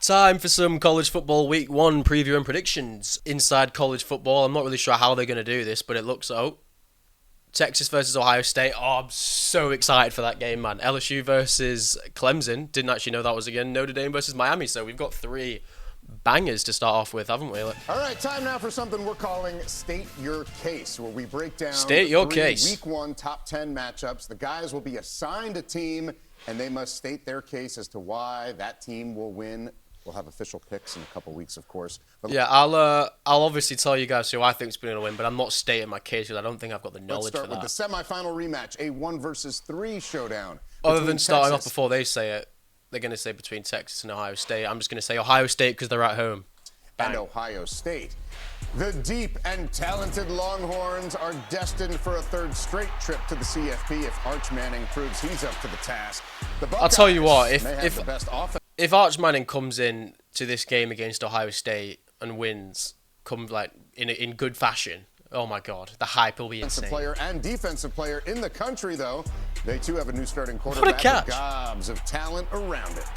Time for some college football week 1 preview and predictions. Inside college football, I'm not really sure how they're going to do this, but it looks Texas versus Ohio State. Oh, I'm so excited for that game, man. LSU versus Clemson. Didn't actually know that was again. Notre Dame versus Miami. So we've got 3 bangers to start off with, haven't we? All right, time now for something we're calling State Your Case, where we break down State Your 3 Case. Week 1 top 10 matchups. The guys will be assigned a team, and they must state their case as to why that team will win. We'll have official picks in a couple weeks, of course. But yeah, I'll obviously tell you guys who I think is going to win, but I'm not stating my case because I don't think I've got the knowledge for that. Let's start with the semifinal rematch, a 1 versus 3 showdown. Other than starting off before they say it, they're going to say between Texas and Ohio State. I'm just going to say Ohio State because they're at home. Bang. And Ohio State. The deep and talented Longhorns are destined for a 3rd straight trip to the CFP if Arch Manning proves he's up to the task. I'll tell you what, if Arch Manning comes in to this game against Ohio State and wins, in good fashion, oh my God, the hype will be insane. Player and defensive player in the country, though. They too have a new starting quarterback. What a catch. With gobs of talent around it.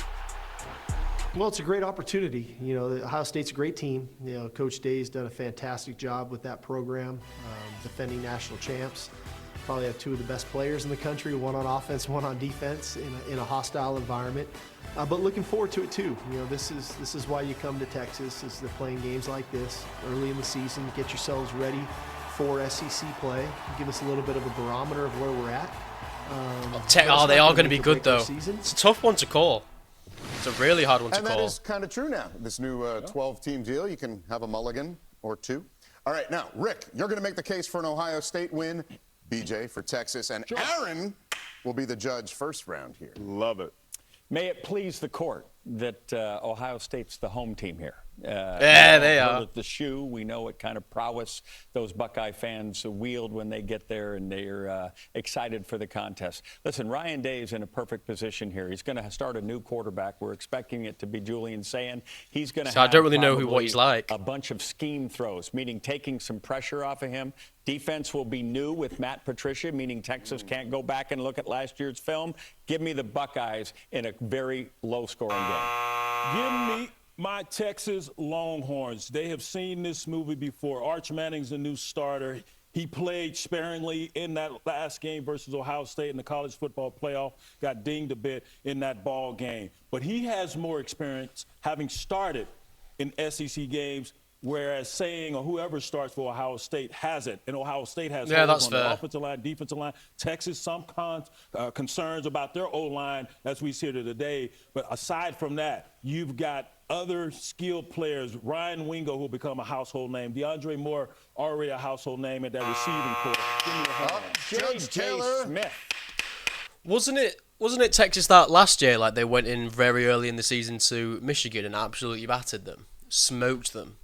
Well, it's a great opportunity. You know, Ohio State's a great team. You know, Coach Day's done a fantastic job with that program, defending national champs. Probably have 2 of the best players in the country, one on offense, one on defense, in a hostile environment. But looking forward to it too. You know, this is why you come to Texas, is they're playing games like this early in the season. Get yourselves ready for SEC play. Give us a little bit of a barometer of where we're at. They are going to be good though. It's a tough one to call. It's a really hard one to call. And that is kind of true now. This new 12-team deal, you can have a mulligan or 2. All right, now, Rick, you're going to make the case for an Ohio State win. BJ for Texas. And Aaron will be the judge first round here. Love it. May it please the court that Ohio State's the home team here. Yeah, they are. The shoe, we know what kind of prowess those Buckeye fans wield when they get there, and they're excited for the contest. Listen, Ryan Day is in a perfect position here. He's going to start a new quarterback. We're expecting it to be Julian Sayin. He's going to have I don't really know what he's like. A bunch of scheme throws, meaning taking some pressure off of him. Defense will be new with Matt Patricia, meaning Texas can't go back and look at last year's film. Give me the Buckeyes in a very low-scoring game. Give me my Texas Longhorns. They have seen this movie before. Arch Manning's the new starter. He played sparingly in that last game versus Ohio State in the college football playoff. Got dinged a bit in that ball game. But he has more experience having started in SEC games, whereas Saying or whoever starts for Ohio State hasn't. And Ohio State has that's on fair. the offensive line, defensive line. Texas, some concerns about their O-line as we see it today. But aside from that, you've got other skilled players. Ryan Wingo, who will become a household name. DeAndre Moore, already a household name at that receiving corps. Give me a hand. Judge Taylor. Smith. Wasn't it Texas that last year? Like they went in very early in the season to Michigan and absolutely battered them, smoked them.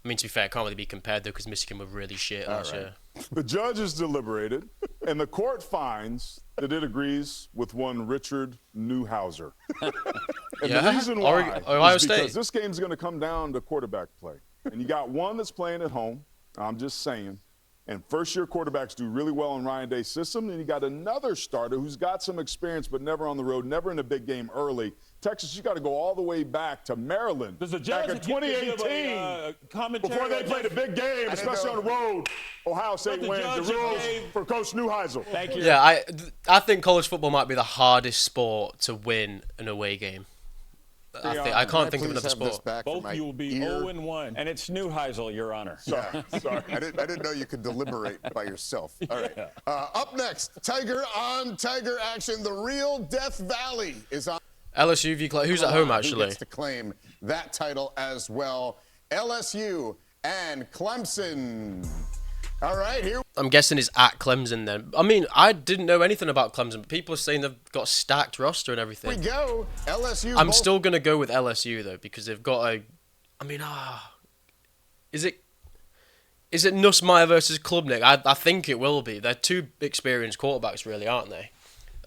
I mean, to be fair, it can't really be compared though because Michigan were really shit last year. The judges deliberated, and the court finds that it agrees with one Richard Newhouser. And the reason why Ohio is State. because this game's going to come down to quarterback play. And you got one that's playing at home, I'm just saying, and first-year quarterbacks do really well in Ryan Day's system. And you got another starter who's got some experience but never on the road, never in a big game early. Texas, you got to go all the way back to Maryland Does the back judge in 2018 before they played a big game, especially on the road. Ohio State wins. The rules for Coach Newhouser. Thank you. Yeah, I think college football might be the hardest sport to win an away game. I can't think of another sport. Both of you will be 0-1. And it's Newheisel, Your Honor. Sorry. I didn't know you could deliberate by yourself. All right. Up next, Tiger on Tiger action. The real Death Valley is on. LSU v. Who's at home, Who actually? gets to claim that title as well? LSU and Clemson. All right, here. I'm guessing it's at Clemson then. I mean, I didn't know anything about Clemson, but people are saying they've got a stacked roster and everything. We go. LSU. I'm still going to go with LSU, though, because they've got is it Nussmeier versus Klubnik? I think it will be. They're 2 experienced quarterbacks, really, aren't they?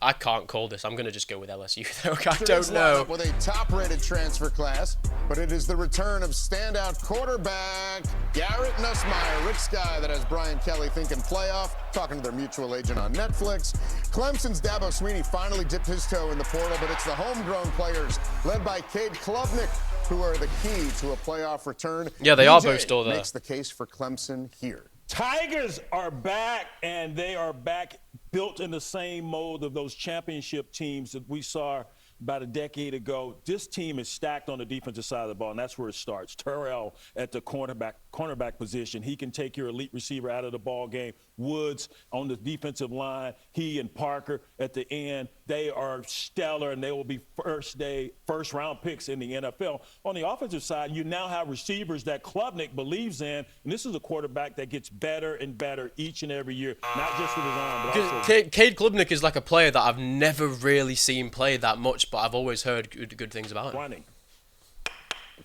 I can't call this. I'm going to just go with LSU, though. I don't know. With a top-rated transfer class, but it is the return of standout quarterback Garrett Nussmeier. Rich guy that has Brian Kelly thinking playoff, talking to their mutual agent on Netflix. Clemson's Dabo Swinney finally dipped his toe in the portal, but it's the homegrown players led by Cade Klubnik who are the key to a playoff return. Yeah, they are BJ both still there. makes the case for Clemson here. Tigers are back, and they are back built in the same mold of those championship teams that we saw about a decade ago. This team is stacked on the defensive side of the ball, and that's where it starts. Terrell at the cornerback position. He can take your elite receiver out of the ball game. Woods on the defensive line. He and Parker at the end. They are stellar, and they will be first-round picks in the NFL. On the offensive side, you now have receivers that Klubnik believes in, and this is a quarterback that gets better and better each and every year, not just with his arm, but also. Cade Klubnik is like a player that I've never really seen play that much, but I've always heard good things about him. Running.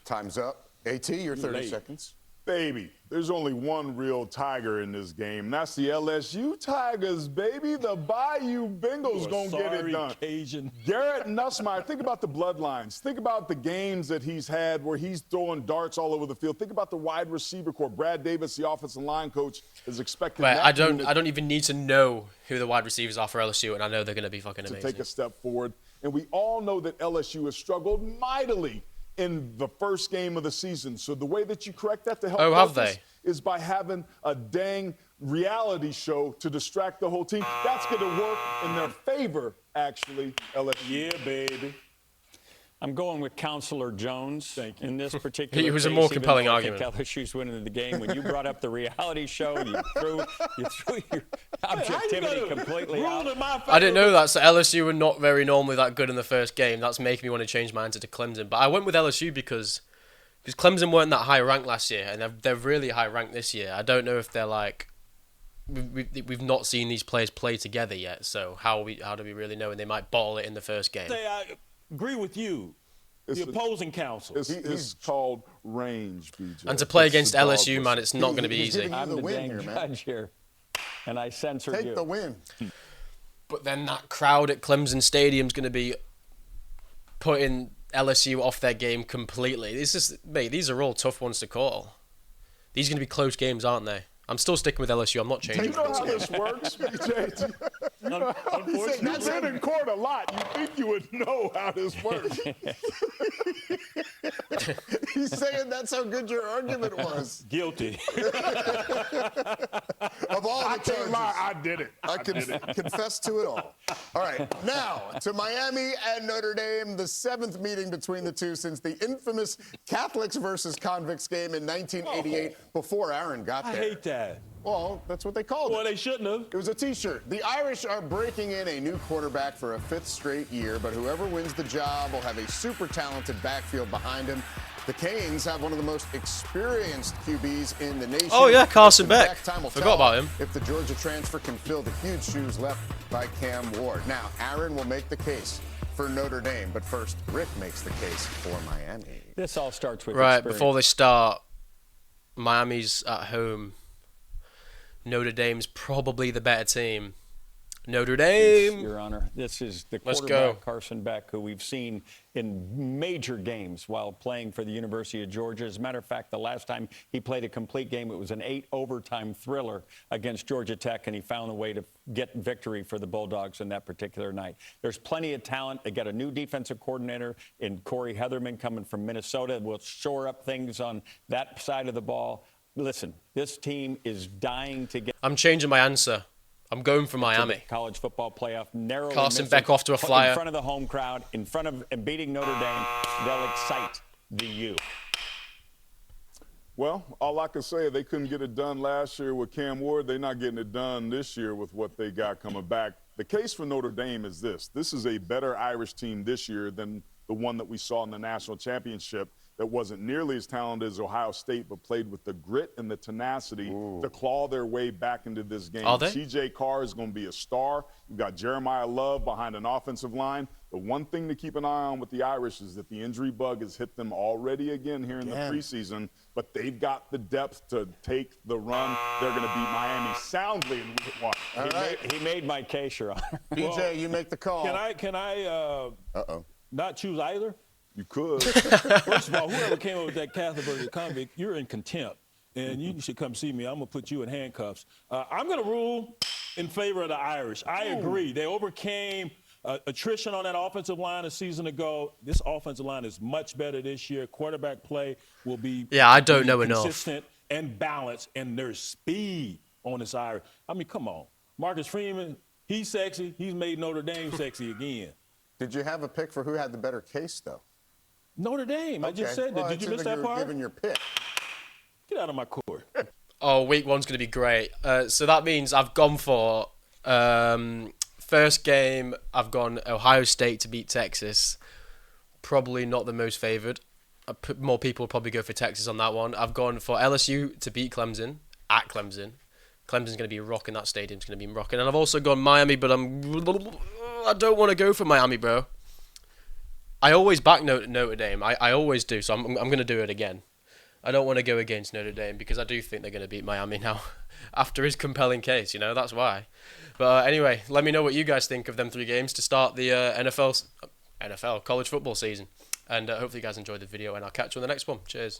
Time's up. AT, your 30 seconds. Baby, there's only one real Tiger in this game. That's the LSU Tigers, baby. The Bayou Bengals going to get it done. Cajun. Garrett Nussmeier, think about the bloodlines. Think about the games that he's had where he's throwing darts all over the field. Think about the wide receiver core. Brad Davis, the offensive line coach, is expected. Right, I don't even need to know who the wide receivers are for LSU, and I know they're going to be fucking amazing. To take a step forward. And we all know that LSU has struggled mightily in the first game of the season. So the way that you correct that to help have they? is by having a dang reality show to distract the whole team. That's going to work in their favor, actually, LSU. Yeah, baby. I'm going with Counselor Jones in this particular He was a case, more compelling even though argument. I think LSU's winning the game. When you brought up the reality show, you threw your objectivity completely out. I didn't know that. So LSU were not very normally that good in the first game. That's making me want to change my answer to Clemson. But I went with LSU because Clemson weren't that high ranked last year, and they're really high ranked this year. I don't know if they're like we've not seen these players play together yet. So how do we really know? And they might bottle it in the first game. I agree with you. The opposing counsel. It's called range, BJ. And to play against LSU, man, it's not going to be easy. I'm the win dang here, man. judge here, and I censored you. Take the win. But then that crowd at Clemson Stadium is going to be putting LSU off their game completely. These are all tough ones to call. These are going to be close games, aren't they? I'm still sticking with LSU. I'm not Do changing. you know how this works, BJ? You've been in court a lot. You think you would know how this works. He's saying that's how good your argument was. Guilty. Of all the I can't charges. lie, I did it. I confess to it all. All right, now to Miami and Notre Dame, the 7th meeting between the two since the infamous Catholics versus Convicts game in 1988 before Aaron got there. I hate that. Well, that's what they called Well, it. they shouldn't have. It was a T-shirt. The Irish are breaking in a new quarterback for a 5th straight year, but whoever wins the job will have a super talented backfield behind him. The Canes have one of the most experienced QBs in the nation. Oh, yeah, Carson Listen, Beck. time will Forgot tell about him. If the Georgia transfer can fill the huge shoes left by Cam Ward. Now, Aaron will make the case for Notre Dame, but first, Rick makes the case for Miami. This all starts with Right, experience. before they start, Miami's at home. Notre Dame's probably the better team. Notre Dame. Your Honor, this is the Let's quarterback, go. Carson Beck, who we've seen in major games while playing for the University of Georgia. As a matter of fact, the last time he played a complete game, it was an 8-overtime thriller against Georgia Tech, and he found a way to get victory for the Bulldogs in that particular night. There's plenty of talent. They got a new defensive coordinator in Corey Heatherman coming from Minnesota. We'll shore up things on that side of the ball. Listen, this team is dying to get. I'm changing my answer. I'm going for Miami. College football playoff, narrowly Carson missing. Beck off to a flyer. In front of the home crowd, in front of and beating Notre Dame, they'll excite the U. Well, all I can say, they couldn't get it done last year with Cam Ward. They're not getting it done this year with what they got coming back. The case for Notre Dame is this. This is a better Irish team this year than the one that we saw in the national championship that wasn't nearly as talented as Ohio State, but played with the grit and the tenacity to claw their way back into this game. Are they? C.J. Carr is going to be a star. You've got Jeremiah Love behind an offensive line. The one thing to keep an eye on with the Irish is that the injury bug has hit them already again here in the preseason, but they've got the depth to take the run. They're going to beat Miami soundly in week 1. He made my case, Your Honor. BJ, you make the call. Can I not choose either? You could. First of all, whoever came up with that Catholic versus convict, you're in contempt, and you should come see me. I'm going to put you in handcuffs. I'm going to rule in favor of the Irish. I agree. They overcame Attrition on that offensive line a season ago. This offensive line is much better this year. Quarterback play will be I don't know enough. Consistent and balanced, and there's speed on this side. I mean, come on. Marcus Freeman, he's sexy. He's made Notre Dame sexy again. Did you have a pick for who had the better case, though? Notre Dame. I just said that. Did you miss that part? Giving your pick. Get out of my court. Oh, week one's going to be great. So that means I've gone for first game. I've gone Ohio State to beat Texas. Probably not the most favoured. More people will probably go for Texas on that one. I've gone for LSU to beat Clemson at Clemson. Clemson's going to be rocking. That stadium's going to be rocking. And I've also gone Miami, but I don't want to go for Miami, bro. I always back Notre Dame. I always do, so I'm going to do it again. I don't want to go against Notre Dame because I do think they're going to beat Miami now after his compelling case, that's why. But anyway, let me know what you guys think of them 3 games to start the NFL college football season. And hopefully you guys enjoyed the video, and I'll catch you on the next one. Cheers.